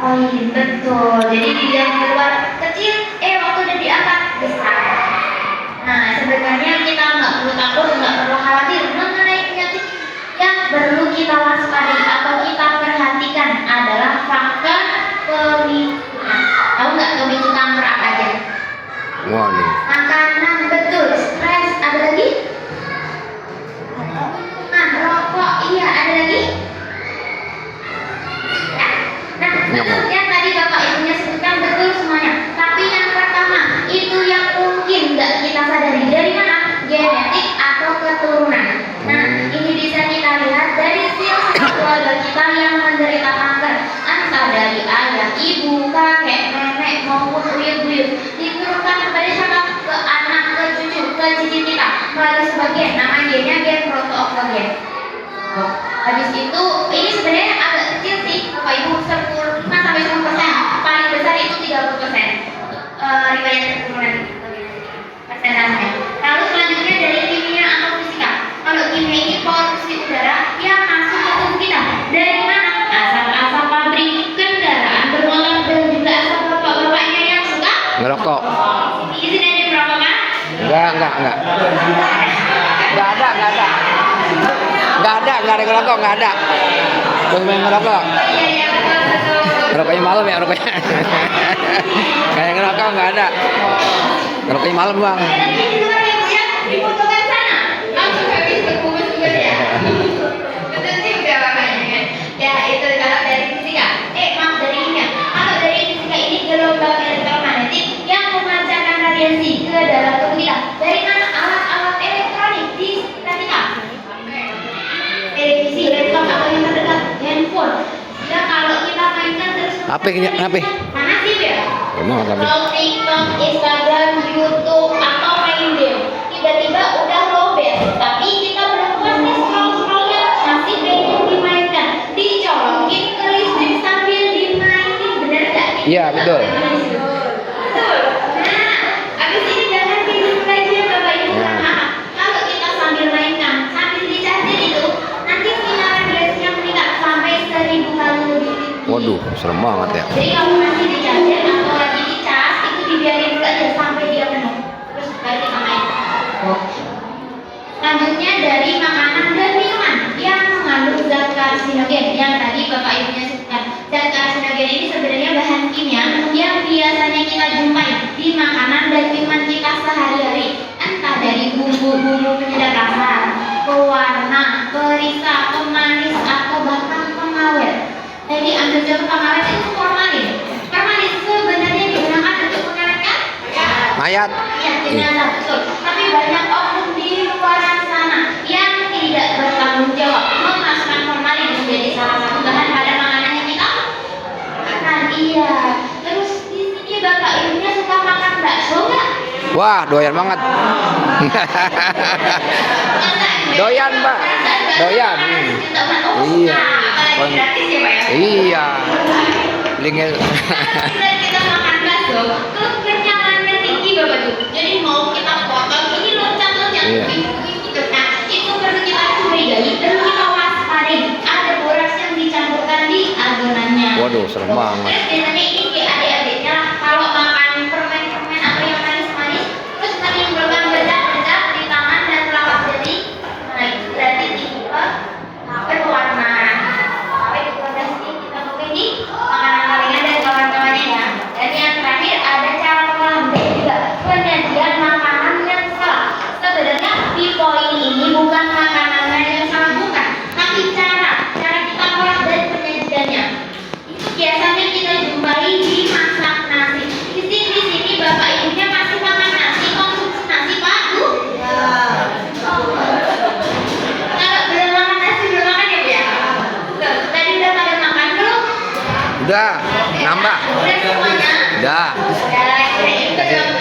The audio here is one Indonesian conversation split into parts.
Oh iya, betul. Jadi di yang luar kecil, waktu udah diangkat besar. Nah, sebenarnya kita nggak perlu takut, nggak perlu khawatir mengenai penyakit. Yang perlu kita waspadai atau kita perhatikan adalah faktor pemicu. Tahu nggak pemicu kanker apa aja? Waduh. Makanan, betul. Stres, ada lagi? Minuman, rokok, iya, ada lagi? Nah, betul yang tadi Bapak Ibunya sebutkan betul semuanya. Tapi yang pertama, itu yang mungkin nggak kita sadari. Dari mana? Genetik atau keturunan. Nah, ini bisa kita lihat dari silsilah keluarga kita yang menderita kanker. Entah dari ayah, ibu, kakek, nenek, maupun buyut-buyut. Diturunkan kepada siapa? Ke anak, ke cucu, ke cicit kita. Melalui sebagian, nama gennya gen protooktogen. Habis itu, ini sebenarnya agak kecil sih, Bapak Ibu, 5-10%. Paling besar itu 30%. Riwayat keturunan persentasenya. Lalu selanjutnya dari kimia atau fisika. Kalau kimia ini polusi udara yang masuk ke tubuh kita. Dari mana? Asap-asap pabrik, kendaraan bermotor, dan juga asap bapak-bapaknya yang suka Ngerokok. izin aja berapa Pak? Enggak ada. Enggak ada ngerokok, enggak ada. Terus main ngerokok. Iya, betul. Ngerokoknya malam ya, ngerokoknya. Kayak ngerokok enggak ada. Ngerokoknya malam, Bang. Nanti di luar ya Bu ya, difotokan sana. Langsung habis berkumpul ya. Betul juga makanya. Ya itu kalau dari fisika. Maaf dari kimia. Kalau dari fisika ini gelombang elektromagnetik yang memancarkan radiasi ke dalam tubuh kita. Dari mana? Alat-alat elektronik di sekitar kita. Televisi, laptop atau yang terdekat, handphone. Ya kalau kita mainkan terus. Kenapa? Mana sih ya? Emang apa? Mau TikTok, Instagram, YouTube, atau main game. Tiba-tiba udah lowbat, tapi kita belum puas nih scroll-scrollnya, masih pengen dimainkan, dicolokin ke listrik sambil dimainin, bener nggak? Iya, betul. Betul. Nah, abis ini jangan tidur lagi ya Bapak Ibu. Nah, kalau kita sambil mainkan, sambil dicacin itu, nanti sinyal radiasinya meningkat sampai 1000 kali lebih. Waduh, serem banget ya. Jadi kalau masih dicacin atau lagi dicas, itu dibiarin dulu aja sampai dia penuh. Terus baru kita main. Selanjutnya dari makanan dan minuman yang mengandung zat karsinogen yang tadi Bapak Ibunya sebutkan. Zat karsinogen ini sebenarnya bahan kimia yang biasanya kita jumpai di makanan dan minuman kita sehari-hari. Entah dari bumbu-bumbu penyedap rasa, pewarna, perisa, pemanis, atau bahkan pengawet. Jadi ambil contoh pengawet itu formalin. Formalin sebenarnya digunakan untuk mengawetkan Mayat. ya jenazah, betul. Tapi banyak oknum di luar sana yang tidak bertanggung jawab memasukkan formalin menjadi salah satu bahan pada makanan yang kita makan. Iya. Terus di sini Bapak Ibunya suka makan bakso nggak? Wah, doyan banget. Doyan, Mbak. Doyan. Iya. Apalagi gratis ya Pak ya? Iya. Linknya. Dan kita makan bakso, kekenyalannya tinggi Bapak Ibu. Jadi mau kita potong ini loncat-loncat Iya. gitu. Nah, itu perlu kita curigai, perlu kita waspadai. Ada boraks yang dicampurkan di adonannya. Waduh, serem banget. Terus biasanya ini di adik-adiknya kalau makan permen-permen atau yang manis-manis, terus menimbulkan bercak-bercak di tangan dan telapak jari. Nah, itu berarti tipe berwarna. Sampai di keluarga sini kita pakai di makanan gorengan dan kawan-kawannya ya. Dan yang terakhir ada cara pengolahan dan juga penyajian makanan yang salah. Sebenarnya di poin ini bukan makanannya yang salah, bukan, tapi cara kita olah dan penyajiannya. Itu biasanya kita jumpai di masak nasi. Di sini Bapak Ibunya masih makan nasi, konsumsi nasi Pak Bu? Kalau belum makan nasi, belum makan ya Bu ya? Tadi udah pada makan belum? Udah, nambah. Udah semuanya? Udah.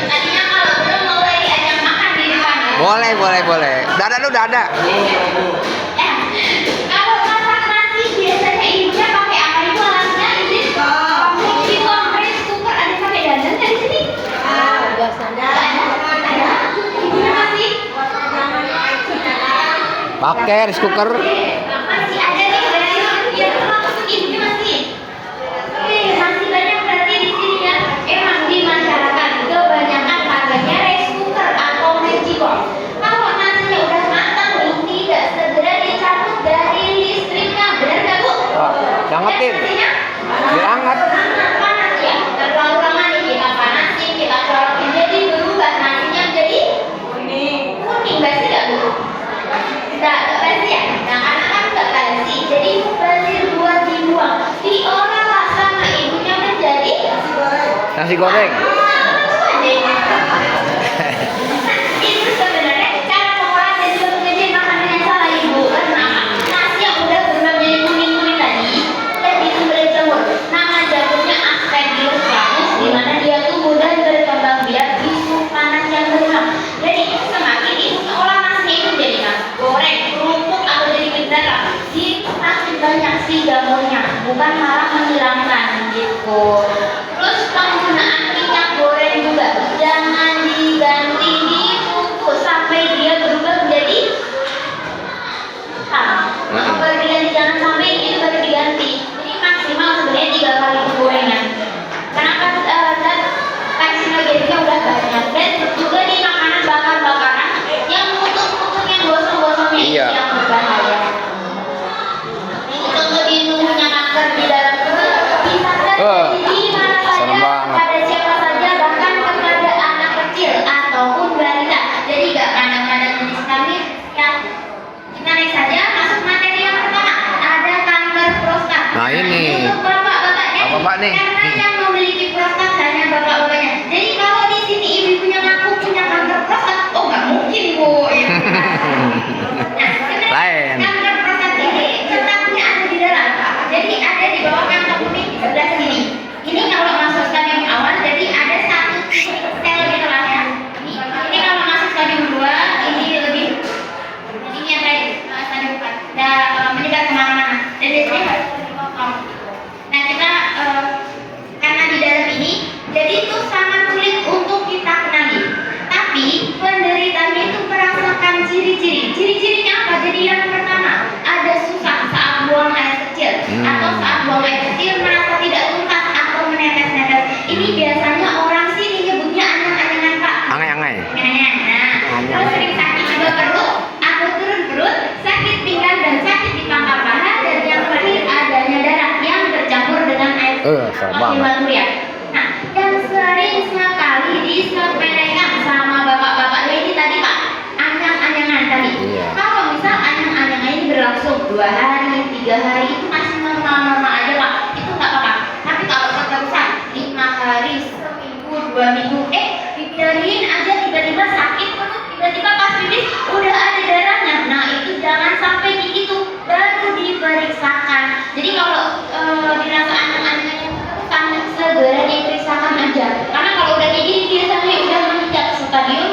Tadinya kalau belum mau lagi ajak makan di depan ya? Boleh. Udah ada. Kalau masak nasi biasanya ibunya pakai apa itu alatnya? Ini di kompres cooker, ada pakai dandang nggak di sini? Biasanya ada. Ibunya masih? Pakai rice cooker. Masih ada nih dari ibunya masih. Masih Biar hangat. Panas ya. Terlalu lama nih kita panasin, kita colokin jadi berubah nasinya jadi kuning. Kuning basi nggak bu? Nggak basi ya. Nah karena kan nggak basi, jadi basi buat dibuang. Diolah sama ibunya menjadi Nasi goreng. Itu sebenarnya cara mengolah dan juga penyajian makanan yang salah ibu. Karena nasi yang udah berubah menjadi kuning-kuning tadi dan itu berjemur. Nama jamurnya Aspergillus, di mana dia tuh mudah berkembang biak di suhu panas yang berulang. Jadi semakin ibu olah nasi itu jadi nasi goreng, kerupuk atau jadi beneran, itu pasti banyak sih jamurnya. Bukan malah menghilangkan gitu. Terus penggunaan minyak goreng juga jangan diganti dikukus sampai dia berubah menjadi hitam. Baru diganti, jangan sampai itu baru diganti. Jadi maksimal sebenarnya 3 kali penggorengnya. Kenapa dan karsinogeninya udah banyak dan juga di makanan bakar-bakaran yang mutuk-mutuk yang gosong-gosongnya Iya. itu yang berbahaya. Ini contoh di numbuhnya kanker di dalam perut bisa terjadi di mana serem saja banget. pada siapa saja bahkan kepada anak kecil ataupun balita. Jadi gak pandang-pandang jenis kelamin ya. Kita naik saja masuk materi yang pertama. Ada kanker prostat. Nah, ini. Untuk bapak-bapaknya. Bapak nih. Karena yang memiliki prostat hanya bapak-bapaknya. Jadi kalau di sini ibu-ibunya ngaku punya kanker prostat, oh nggak mungkin bu. Ya. Nah, Lain. kanker prostat ini letaknya ada di dalam. Jadi ada di bawah kantong kuning di sebelah sini. Ini kalau masuk stadium awal, jadi ada satu sel di tengahnya. Ini kalau masuk stadium 2, ini lebih. Jadi ini yang tadi stadium 4. Udah menyebar kemana-mana. Dan biasanya harus dipotong. Nah kita karena di dalam ini, jadi itu sangat sulit untuk kita kenali. Tapi penderitanya itu merasakan ciri-ciri. Ciri-cirinya apa? Jadi yang pertama ada susah saat buang air kecil atau saat buang air kecil merasa tidak tuntas atau menetes-netes. Ini biasanya orang sini nyebutnya anyang-anyangan pak. Angai-angai. Anyang-anyangan. Nah, terus sering sakit juga perut atau turun perut, sakit pinggang dan sakit di pangkal paha dan yang terakhir adanya darah yang bercampur dengan air serem banget. hematuria. Nah, yang sering sekali disepelekan sama bapak-bapak ini tadi pak, anyang-anyangan tadi. Iya. Kalau misal anyang-anyangan ini berlangsung 2 hari, 3 hari itu masih normal-normal aja pak, itu nggak apa-apa. Tapi kalau keterusan 5 hari, seminggu, 2 minggu, dibiarin aja tiba-tiba sakit perut, tiba-tiba pas pipis udah ada darahnya. Nah itu jangan sampai kayak gitu, baru diperiksakan. Jadi kalau dirasa anyang-anyangnya keterusan, segera diperiksakan aja. Karena kalau udah kayak gini biasanya udah menginjak stadium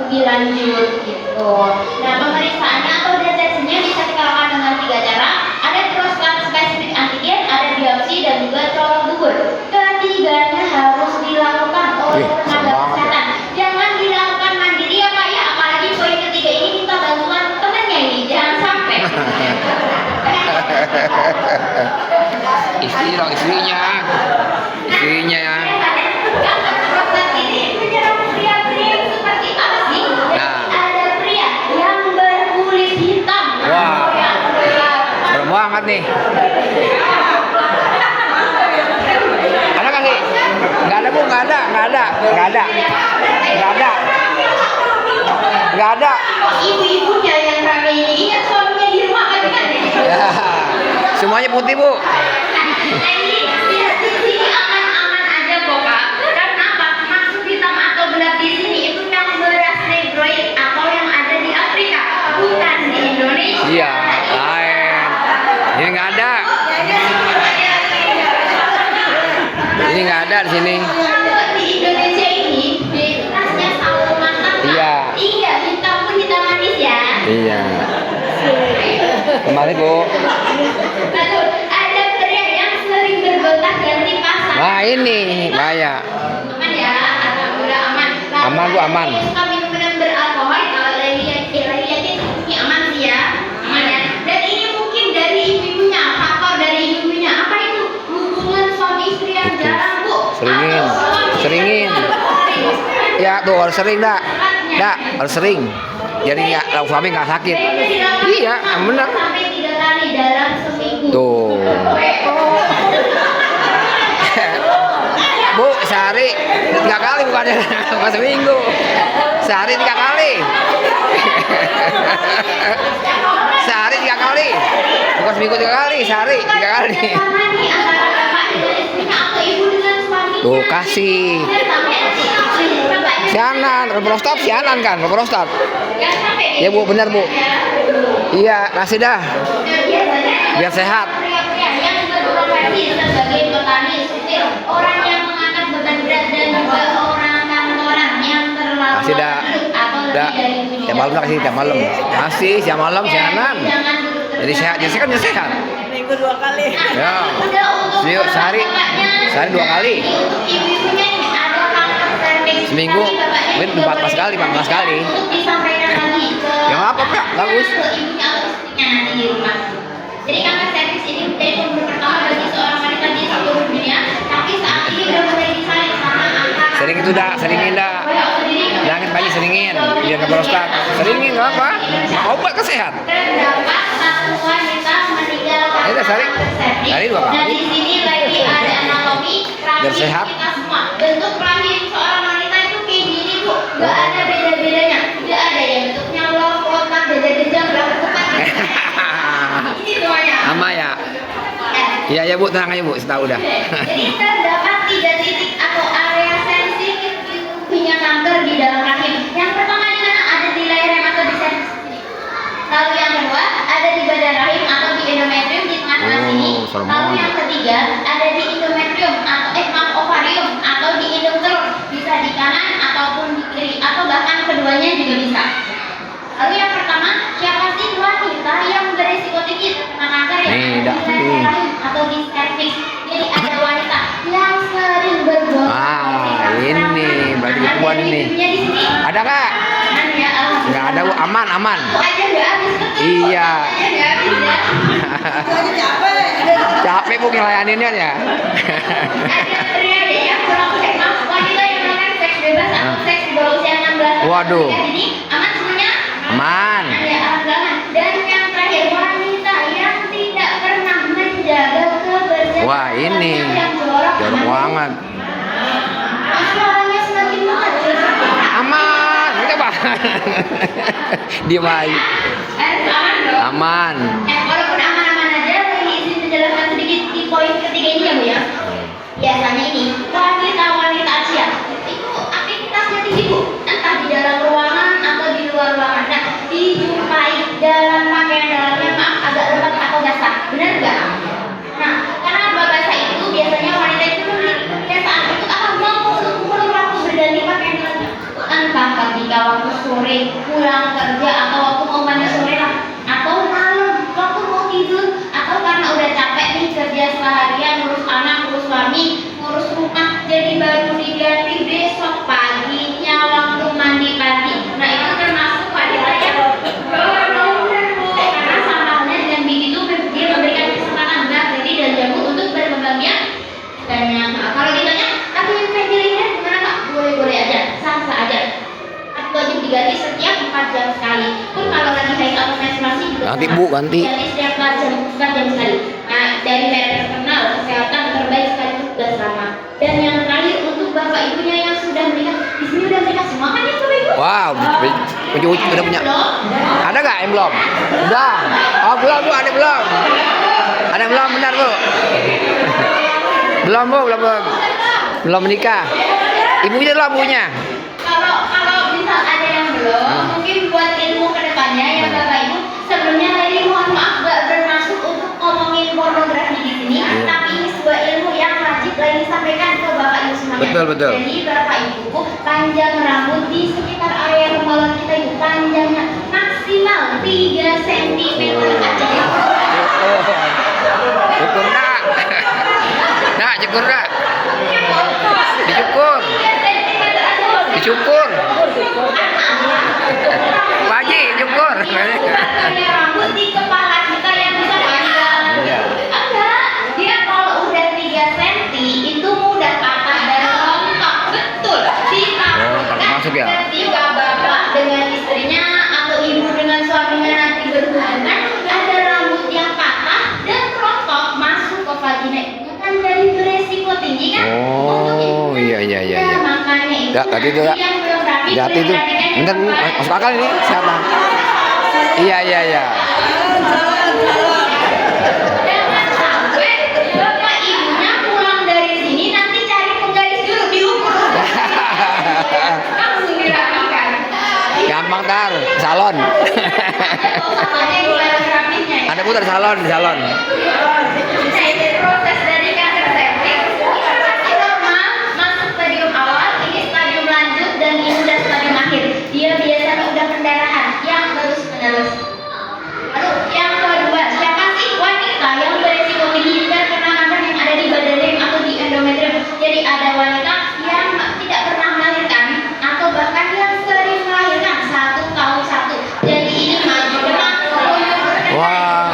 lebih lanjut gitu. Nah pemeriksaannya atau deteksinya bisa kita lakukan dengan 3 cara. Ada prostat spesifik antigen, ada biopsi dan juga colok dubur. Ketiganya harus dilakukan oleh tenaga kesehatan. Jangan dilakukan mandiri ya pak ya. Apalagi poin ketiga ini minta bantuan temannya ini. Jangan sampai. Istri dong, istrinya. Istrinya ya. Kanker prostat ini menyerang pria-pria seperti apa sih? Nah. Ada pria yang berkulit hitam. Wah. Yang Serem banget nih. Ada nggak sih? Nggak ada bu, nggak ada, nggak ada, nggak ada, nggak ada, nggak ada. ibu-ibunya yang rame ini ingat suaminya di rumah kan kan? Ya. Semuanya putih bu. Nah ini di sini aman-aman aja kok kak. Karena apa? Maksud hitam atau gelap di sini itu yang beras negroid atau yang ada di Afrika, bukan di Indonesia. Iya, lain. Ini nggak ada. Ini nggak ada di sini. Kalau di Indonesia ini khasnya sawo matang. Kak. Iya. Iya, hitam pun hitam manis ya. Iya. Kembali bu. Lalu ada pria yang sering bergonta-ganti pasangan. Nah ini bahaya. Aman ya, alhamdulillah aman. Lalu Aman, Bu, ada aman. yang suka minum beralkohol, kalau lagi ini aman sih ya, aman ya. Dan ini mungkin dari ibu-ibunya, faktor dari ibu-ibunya. Apa itu? Hubungan suami istri yang jarang bu. Seringin. Atau suami Seringin. sering. Ya tuh harus sering dak. Dak harus sering. Jadi nggak lauk suami nggak sakit. Iya, benar. Sampai 3 kali dalam seminggu. Tuh. sehari 3 kali bukannya bukan seminggu. Sehari 3 kali. Sehari 3 kali. Bukan seminggu 3 kali, sehari 3 kali. Sama nih antara bapak dengan istrinya atau ibu dengan suaminya. Tuh kasih. Sianan, prostat sianan kan, prostat. Ya Bu, benar Bu. Iya, kasih dah. Biar sehat. Yang berprofesi sebagai petani, supir, orang yang mengangkat beban berat dan juga orang kantoran yang terlalu Kasih dah. atau lebih Dah. dari tujuh Tiap malam jam. kasih, tiap malam. Kasih, tiap malam sianan. Jangan duduk terus. Jadi sehat, jadi kan jadi sehat. Minggu 2 kali. Ya. Udah untuk Yuk, sehari 2 kali. Untuk ibu-ibunya ini ada kanker cervix. Seminggu, Tapi bapaknya mungkin juga 14 kali, 14 kali. Untuk disampaikan lagi ke Ya, nggak apa-apa, bagus. ke ibunya atau istrinya nanti di rumah. Jadi kanker cervix ini menjadi pembunuh pertama bagi seorang wanita di seluruh dunia. Tapi saat ini udah mulai disalib sama angka. Sering itu dah, seringin dah. Langit pagi seringin, biar ke prostat. Seringin nggak apa? Obat kesehat. Terdapat satu wanita meninggal Ayo, karena sehari. kanker cervix. Sehari 2 kali. Dan di sini lagi ada anatomi Biar rahim sehat. kita semua. Bentuk rahim seorang wanita itu kayak gini Bu. Gak ada beda-bedanya. Gak ada yang bentuknya love, kotak, dada-dada, berapa tepat. Ini semuanya. Sama ya. Iya ya Bu, tenang aja Bu, setahu dah. Jadi terdapat 3 titik atau area sensitif di tubuhnya kanker di dalam rahim. Yang pertama di mana? Ada di leher atau di cervix sini. Lalu yang kedua ada di badan rahim atau di endometrium di tengah-tengah Oh, sini. serem Lalu banget. yang ketiga ada di endometrium atau maaf ovarium atau di indung telur. Bisa di kanan ataupun di kiri atau bahkan keduanya juga bisa. Lalu yang pertama, siapa sih wanita yang beresiko tinggi terkena kanker yang Nih, ada dah, di leher nih. rahim atau di cervix? Jadi ada wanita yang sering berbohong. Ah, ini berarti ketuaan ini. Ada nggak? Ya, Nggak ada Bu, aman, aman. Aku aja nggak habis betul. Iya. Aku aja nggak habis ya. Itu aja capek. Capek Bu ngelayaninnya ya. Ada pria deh yang kurang seks, wanita yang melakukan seks bebas atau seks di bawah usia 16 tahun. Waduh. Jadi aman semuanya? Aman. Ada aman. Dan yang terakhir wanita yang tidak pernah menjaga kebersihan. Wah, ini yang jorok banget. Suaranya semakin mengecil. Aman. Itu apa? Diam aja. Harus aman dong. Aman. Walaupun aman-aman aja, ini izin menjelaskan sedikit di poin ketiga ini ya Bu ya. Biasanya ini wanita-wanita Asia itu aktivitasnya tinggi Bu, entah di dalam ruangan atau di luar ruangan. Nah, dijumpai dalam pakaian dalamnya maaf agak lembab atau basah, benar nggak? Nah, karena basah itu biasanya wanita itu memiliki kebiasaan untuk apa? Mau waktu berganti pakaian dalamnya. Entah ketika waktu sore pulang kerja atau waktu mau mandi sore lah, atau malam waktu mau tidur, atau karena udah capek nih kerja seharian ngurus anak, ngurus suami, ngurus rumah, jadi baru diganti besok paginya waktu mandi pagi. Nah itu termasuk wanita yang berumur karena sama halnya dengan begitu dia memberikan kesempatan bakteri dan jamur untuk berkembang biak. Dan yang kalau ditanya, tapi yang kayak gini gimana Kak? Boleh-boleh aja, sah-sah aja. Tapi wajib diganti setiap 4 jam sekali. Pun kalau lagi haid atau menstruasi juga Ganti, sama. Bu, ganti. Ganti setiap 4 jam sekali. Nah, dari merek terkenal kesehatan terbaik sekaligus juga sama. Dan yang terakhir untuk bapak ibunya yang sudah menikah, di sini udah menikah semua kan ya bapak ibu? Wow, udah punya. Ada nggak yang belum? Udah. Oh belum Bu, ada belum? Ada belum benar Bu? Belum Bu, belum menikah. Ibunya belum punya. Kalau misal ada yang belum, mungkin buat ilmu kedepannya ya bapak ibu. Sebelumnya tadi mohon maaf gak bermaksud untuk ngomongin pornografi di sini, tapi ini sebuah ilmu yang wajib lagi disampaikan ke bapak ibu semuanya. Betul, betul. Jadi bapak ibu panjang rambut di sekitar area kepala kita itu panjangnya maksimal 3 cm aja. Cukur nak. Nak, cukur nak. Dicukur. Dicukur. Wajib cukur. Rambut di kepala kita yang bisa panjang. Iya. Enggak, dia kalau udah 3 cm itu mudah patah dan rontok. Betul. takut masuk ya? Ketika bapak dengan istrinya atau ibu dengan suaminya nanti berhubungan, ada rambut yang patah dan rontok masuk ke vagina, kan jadi beresiko tinggi kan? Oh, Untuk Iya. Nah, makanya itu. Ya, tadi itu ya. yang belum rapi, Jati itu, bentar, masuk akal ini siapa? Iya. Jangan sampai bapak ibunya pulang dari sini nanti cari penggaris dulu diukur. Langsung dirapikan. Gampang tar, salon. Ada yang harus rapinya ya. Ada putar salon. Nah, itu proses dari kanker cervix masih normal, masuk stadium awal, ini stadium lanjut, dan ini udah stadium akhir. Dia biasanya udah pendarahan yang terus menerus. Lalu yang kedua, siapa sih wanita yang beresiko tinggi terkena kanker yang ada di badan lem atau di endometrium? Jadi ada wanita yang tidak pernah melahirkan atau bahkan yang sering melahirkan 1 tahun 1. Jadi ini maju depan. Wah.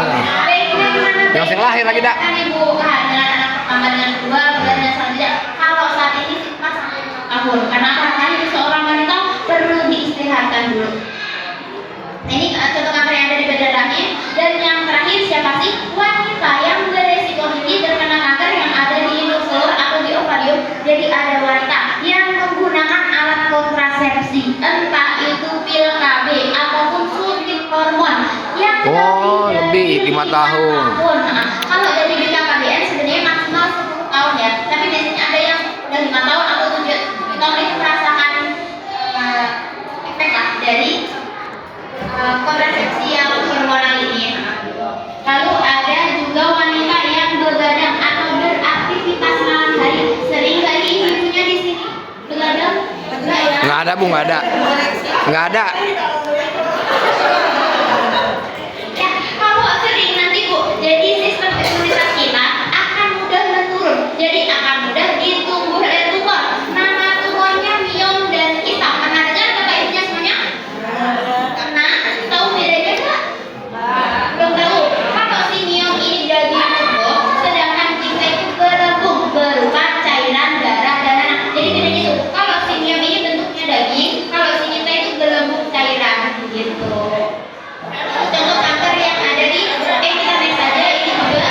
Yang sering lahir lagi, Dak. Kan ibu dengan anak pertama, dengan kedua, dan selanjutnya. Kalau saat ini sih 4 sampai 5 tahun. Karena lahir seorang wanita perlu diistirahatkan dulu. Nah, ini contoh kanker yang ada di badan rahim. Dan yang terakhir siapa sih? Wanita yang beresiko tinggi terkena kanker yang ada di induk telur atau di ovarium. Jadi ada wanita yang menggunakan alat kontrasepsi, entah itu pil KB ataupun suntik hormon yang Oh, lebih 5 tahun. Nah, kalau dari BKKBN sebenarnya maksimal 10 tahun ya. Tapi biasanya ada yang udah 5 tahun atau 7 tahun itu merasakan efek lah dari kontrasepsi yang hormonal ini. Lalu ada juga wanita yang begadang atau beraktivitas malam hari. Sering nggak ibunya di sini begadang? Enggak ya? Nggak ada, Bu, nggak ada. Ya, kalau sering nanti Bu, jadi sistem imunitas kita akan mudah menurun. Jadi akan mudah ditumbuh oleh tumor. Nama tumornya miom dan kisah. Pernah dengar Bapak Ibunya semuanya? Pernah? Tahu bedanya nggak? Belum tahu. Kalau si miom ini daging tumbuh, sedangkan kisah itu berembung berupa cairan darah dan nanah. Jadi bedanya itu. Kalau si miom ini bentuknya daging, kalau si kisah itu berembung cairan gitu. Contoh kanker yang ada di kita next saja ini juga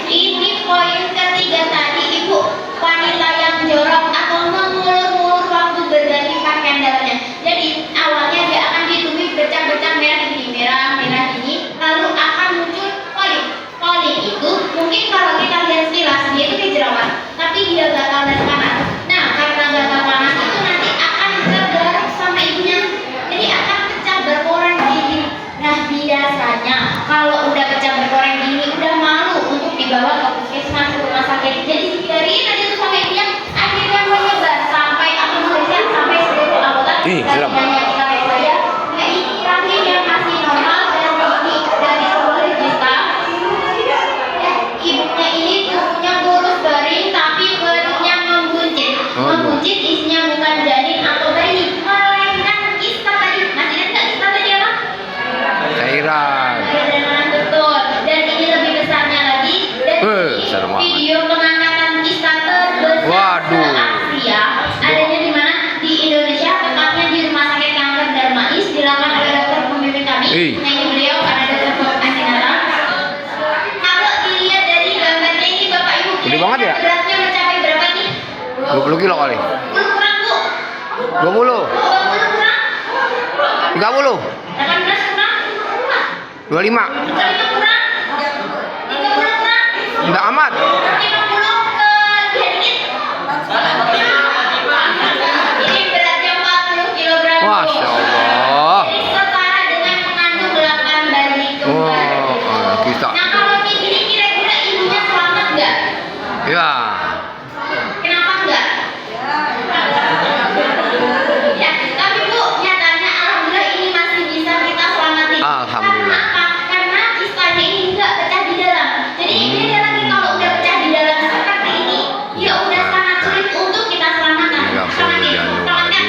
ini poin ketiga tadi Ibu, wanita yang jorok atau mengulur-ulur waktu berganti pakaian dalamnya. Jadi awalnya dia akan ditumbuhi bercak-bercak merah ini, lalu akan muncul polip. Polip itu mungkin kalau kita lihat sekilas dia itu kayak jerawat, tapi dia gatal dan panas. Nah, karena gatal panas itu nanti akan tergaruk sama ibunya. Jadi akan pecah berkoreng gini. Nah, biasanya kalau udah pecah berkoreng gini udah malu untuk dibawa ke puskesmas, ke rumah sakit. Jadi biarin aja tuh sama ibunya, akhirnya menyebar sampai akumulasi sampai seluruh anggota Serem. badannya kita lihat saja. Nah, ini rahim yang masih normal dan ini dari seluruh kita. Ibunya ini tubuhnya kurus garing tapi perutnya membuncit. Membuncit isinya bukan janin atau bayi, melainkan kista tadi. Masih ingat nggak kista tadi apa? Cairan. Betul. Dan ini lebih besarnya lagi. Dan Besar ini banget. video pengangkatan kista terbesar Waduh. se-Asia. Adanya di mana? Di Indonesia, tepatnya di Rumah Sakit Kanker Darmais, dilakukan oleh dokter pembimbing kami. Nah, ini beliau ada dokter Asinata. Kalau dilihat dari gambarnya ini Bapak Ibu, Gede banget ya? beratnya mencapai berapa nih? 20 kilo kali. 20 kurang Bu. 20. 20 kurang. 30. 18 kurang. 25. 25 kurang. 30 kurang. Enggak amat. 50 ke dia dikit. Ini beratnya 40 kg. Masya Allah. Jadi setara dengan mengandung 8 bayi kembar. Wah, bisa. Nah, kalau kayak gini kira-kira ibunya selamat nggak? Ya. Kenapa enggak? Ya, tapi Bu, nyatanya alhamdulillah ini masih bisa kita selamatin. Alhamdulillah. Karena apa? Karena kistanya ini enggak pecah di dalam. Jadi ini dia lagi kalau udah pecah di dalam seperti ini, ya udah sangat sulit untuk kita selamatkan. 30 Januari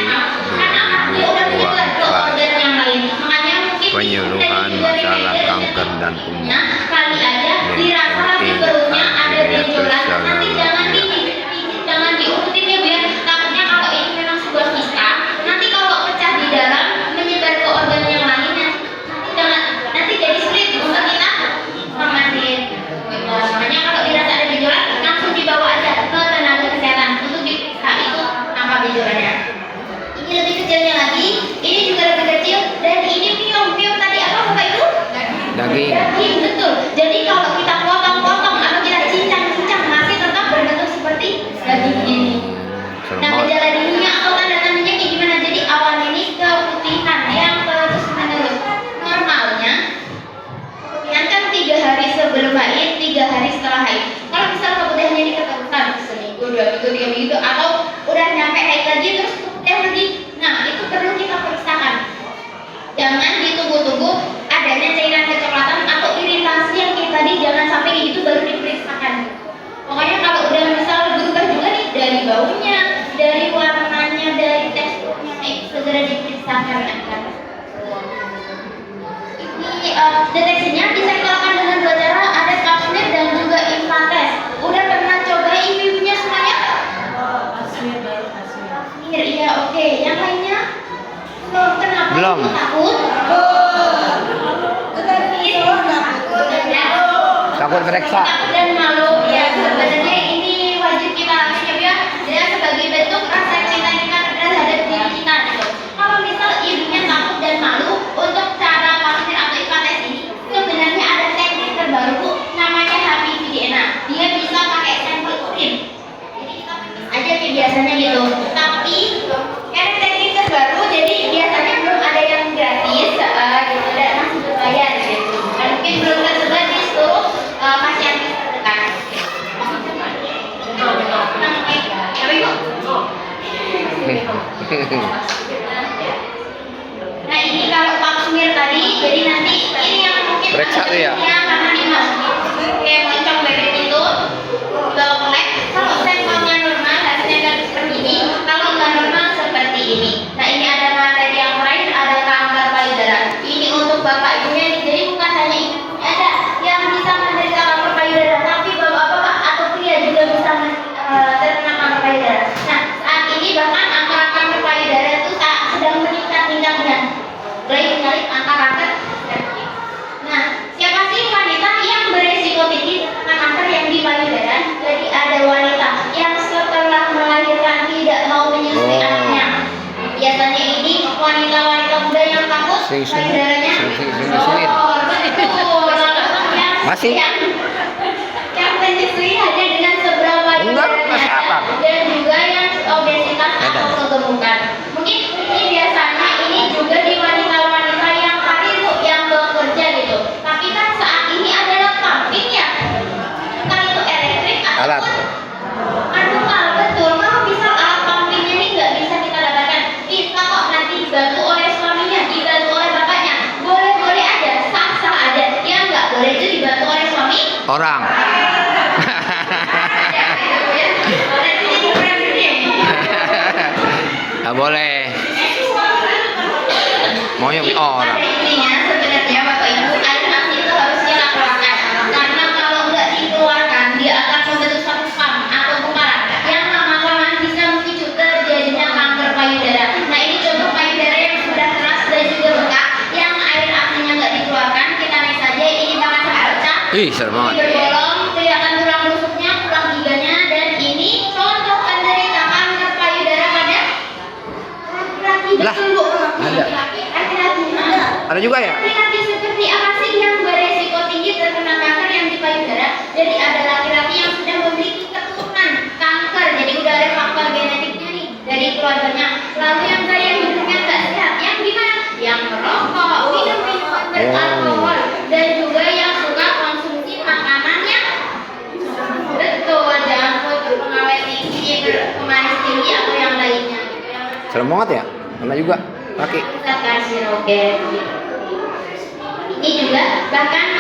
Karena apa? Dia udah menyebar ke organ yang lain. Makanya mungkin Penyuluhan masalah kanker dan tumor. Nah, kali aja dirasa di perutnya ada benjolan. Nanti jangan dipijit, jangan diurutin ya Bu ya. Takutnya kalau ini memang sebuah kista, nanti kalau pecah di dalam menyebar ke organ yang lain, nanti jadi sulit untuk kita selamatkan. Makanya kalau dirasa ada benjolan langsung dibawa aja ke tenaga gitu atau udah nyampe haid lagi terus kemudian lagi. Nah, itu perlu kita periksakan. Jangan ditunggu-tunggu adanya cairan kecoklatan atau iritasi yang kita tadi, jangan sampai kayak gitu baru diperiksakan. Pokoknya kalau udah misal berubah juga nih dari baunya, dari warnanya, dari teksturnya, itu segera diperiksakan akan. Ini deteksinya bisa dilakukan dengan dua cara, ada pap smear dan juga infrates. Udah pernah coba ibu-ibunya semuanya? Asmir baru asmir. Iya, oke. Yang lainnya? Belum. Kenapa? Belum. Ibu takut? Takut periksa. Takut dan malu. Ya, sebenarnya ini wajib kita lakukan ya. Dia sebagai bentuk rasa cinta kita terhadap diri kita gitu. Kalau misal ibunya takut dan malu untuk cara pap smear atau infrates ini, sebenarnya ada teknik terbaru Bu, namanya HPV-DNA. Dia bisa pakai sampel urin. Jadi kita pipis aja kayak biasanya gitu. Tapi karena teknik terbaru, jadi biasanya belum ada yang gratis, gitu dan masih berbayar gitu. Dan mungkin belum tersebar di seluruh pasien terdekat. Apa Ibu? Nah ini kalau pap smear tadi, jadi nanti ini yang mungkin Periksa tuh ya? karena dimasukin kayak moncong bebek itu bawa ke lab. Kalau sampelnya normal hasilnya kan seperti ini, kalau nggak normal seperti ini. Nah ini ada materi yang lain, ada kanker payudara. Ini untuk bapak ibunya nih, jadi bukan hanya ibu ada yang bisa menderita kanker payudara, tapi bapak-bapak atau pria juga bisa terkena kanker payudara. Nah saat ini bahkan angka kanker payudara itu sedang meningkat tingkatnya. Mulai menyalip angka kanker. Nah, siapa sih wanita yang beresiko tinggi terkena kanker yang di payudara? Jadi ada wanita yang setelah melahirkan tidak mau menyusui anaknya. Biasanya ini wanita-wanita muda yang takut payudaranya. Sing-sing-sing-sing-sing-sing. Betul. Yang Masih? yang menyusui hanya dengan seberapa Enggak, payudaranya masih apa? dan juga yang obesitas Ada. atau kegemukan. Mungkin ini biasanya ini juga di wanita-wanita yang karir Bu, yang bekerja gitu. Tapi kan saat ini adalah pumping ya. Entah itu elektrik Alat. manual, betul. Kalau misal alat pumpingnya ini nggak bisa kita dapatkan, bisa kok nanti dibantu oleh suaminya, dibantu oleh bapaknya. Boleh-boleh aja, sah-sah aja. Yang nggak boleh itu dibantu oleh suami. Orang. Nggak boleh. Maunya orang. Pada intinya sebenarnya Bapak Ibu, air asi itu harus dikeluarkan karena kalau nggak dikeluarkan dia akan membentuk suatu pump atau gumpalan yang lama-kelamaan bisa memicu terjadinya kanker payudara. Nah ini contoh payudara yang sudah keras dan juga bengkak yang air asinya nggak dikeluarkan. Kita naik saja, ini tangan sangat pecah. Ih, serem banget. Berbolong, kelihatan tulang rusuknya, tulang giganya, dan ini contoh penderita kanker payudara pada laki-laki. Lah, Betul Bu. ada. Laki-laki. Ada juga ya? Laki-laki seperti apa sih yang beresiko tinggi terkena kanker yang di payudara? Jadi ada laki-laki yang sudah memiliki keturunan kanker, jadi udah ada faktor genetiknya nih dari keluarganya. Lalu yang gaya hidupnya nggak sehat, yang gimana? Yang merokok, minum minuman beralkohol, dan juga yang suka konsumsi makanan yang betul, jangan food pengawet tinggi, pemanis tinggi atau yang lainnya. Gitu. Yang Serem banget ya? Mana juga? Kaki. pusat karsirogen gitu. Ini juga bahkan